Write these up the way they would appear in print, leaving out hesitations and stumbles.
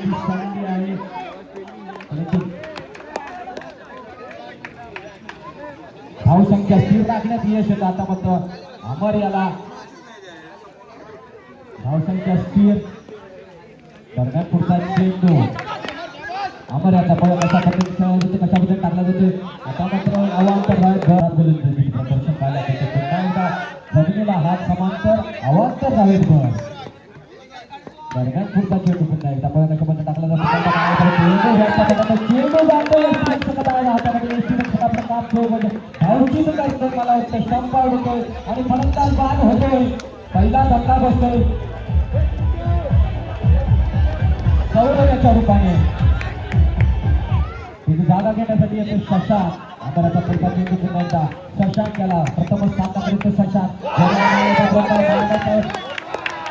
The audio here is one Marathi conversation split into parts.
विकेटची संधी आहे. धावसंख्या स्थिर राखण्यात यश येतं. आता मात्र अमर याला धावसंख्या स्थिर दरम्यान पुढचा चेंडू अमर याचा कशा पद्धतीने खेळला जातो, कशा पद्धतीने टाकला जातो. आता मात्र अवांतर प्रदर्शन पाहायला मिळते. पुन्हा एकदा जमिनीला हात समांतर अवांतर धावेत भर दरम्यान पुढचा चेंडू पुन्हा एकदा कशा पद्धतीने टाकला जातो. चेंडू जातो हातामध्ये आपलं काम धावची कार्यक्रम मला वाटतं स्टंप आउट होतोय आणि फलंदाज बाद होतोय. पहिला धक्का बसतोय सौरव्याच्या रूपाने. तिथे जागा घेण्यासाठी येतो शशांक. आकाराचा पुढचा चेंडू पुन्हा एकदा शशांक याला प्रथमच सामना करीत शशांक.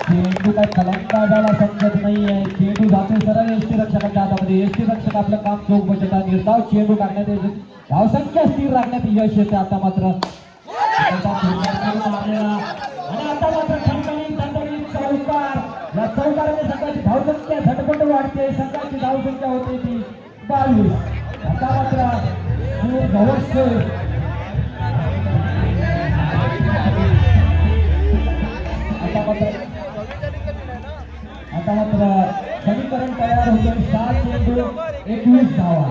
चेंडू काय फलंदाजाला समजत नाहीये. चेंडू जातोय सरळ यष्टी रक्षकाच्या हातामध्ये. यष्टी रक्षक आपलं काम चोख बसतात. निर्धाव चेंडू काढण्यात येतो. धावसंख्या स्थिर राखण्यात यश येते. आता मात्र आणि आता मात्र चौकार. या चौकाराने संघाची धावसंख्या झटपट वाढते. संघाची धावसंख्या होते ती 22. आता मात्र आता मात्र समीकरण तयार होते. 7 चेंडू 21 धावा.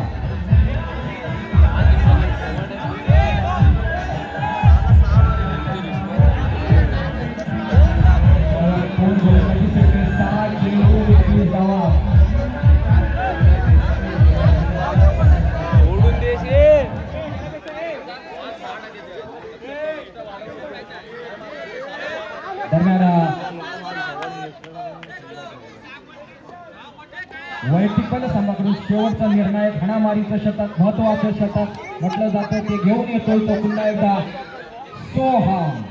वैयक्तिक संघाकडून शेवटचा निर्णायक हाणामारीचं शतक, महत्वाचं शतक म्हटलं जातं ते घेऊन येतोय तो पुन्हा एकदा सोहम.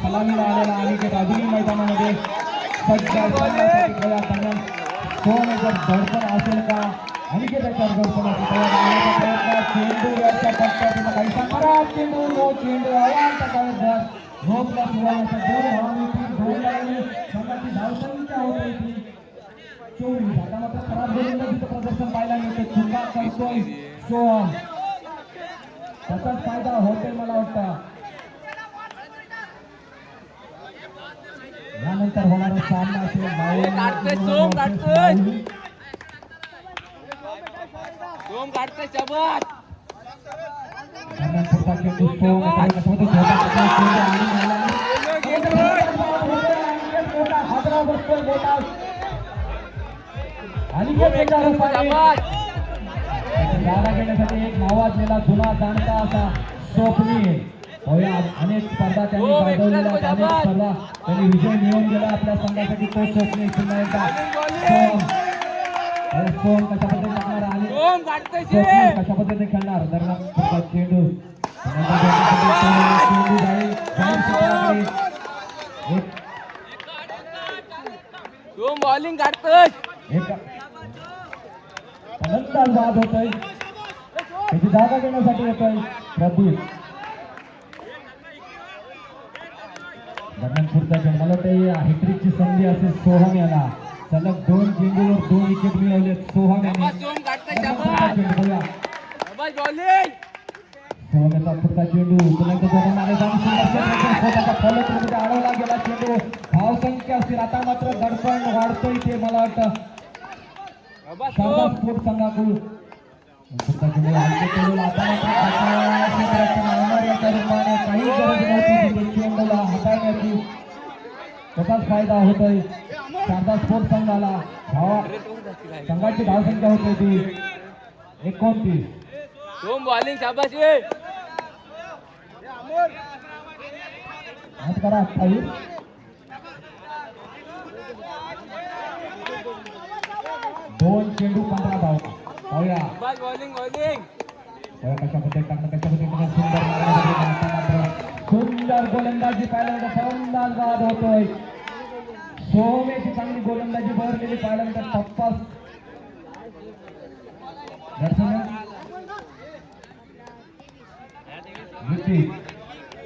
सलामीला आलेला अनिकेत अजूनही मैदानामध्ये सज्ज. सोहम जर धडपण असेल का अनिकेताच्या धडपण असेल चेंडू याच्या पट्ट्यातून काही सांगा. चेंडू नो चेंडू नो प्लस 1 संघाची धावसंख्या होते ती 24. आता मात्र खराब गोलंदाजीचं प्रदर्शन पाहायला मिळते. चुका करतोय सोहम. त्याचाच फायदा होतोय मला वाटतं. यानंतर होणारा सामना असेल जागा घेण्यासाठी एक नावाजलेला जुना जाणता असा स्वप्नील. अनेक स्पर्धा त्यांनी गाजवलेल्या, अनेक स्पर्धा त्यांनी विजय मिळवून गेला आपल्या संघासाठी. तो स्वप्नील पुन्हा एकदा सोम कशा पद्धतीने टाकणार आणि कशा पद्धतीने खेळणार. दरम्यान चेंडू बॉलिंग काढतोय. फलंदाज बाद होतोय. त्याची जागा घेण्यासाठी येतोय प्रदीप. दरम्यान पुढचा चेंडू मला वाटतं हॅट्रिकची संधी असेल सोहम याला. सलग 2 चेंडूवर 2 विकेट मिळवले सोहम याने. सोहमचा पुढचा चेंडू अडवला गेला चेंडू. धावसंख्या असतील. आता मात्र दडपण वाढतोय ते मला वाटतं स्पोर्ट संघाकडून. काही गरज नव्हती चेंडूला हाताळण्याची. त्याचाच फायदा होतोय शारदा स्पोर्ट संघाला. संघाची धावसंख्या होते ती 29. बॉलिंग शाबाशी करा 28. दोन चेंडू 15 धाव. पाहूया कशा पद्धतीने टाकणं, कशा पद्धतीने सुंदर गोलंदाजी पाहिल्यानंतर फलंदाज बाद होतोय. सोहमेची चांगली गोलंदाजी बहरलेली पाहिल्यानंतर टप्पा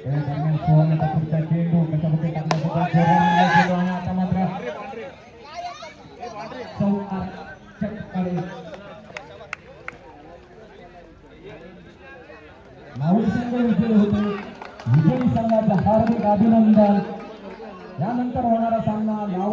दरम्यान सोहमेचा पुढचा चेंडू कशा पद्धतीने टाकण्याचा आता मात्र नाऊड संघ विजयी होते. विजयी संघाचे हार्दिक अभिनंदन. यानंतर होणारा सामना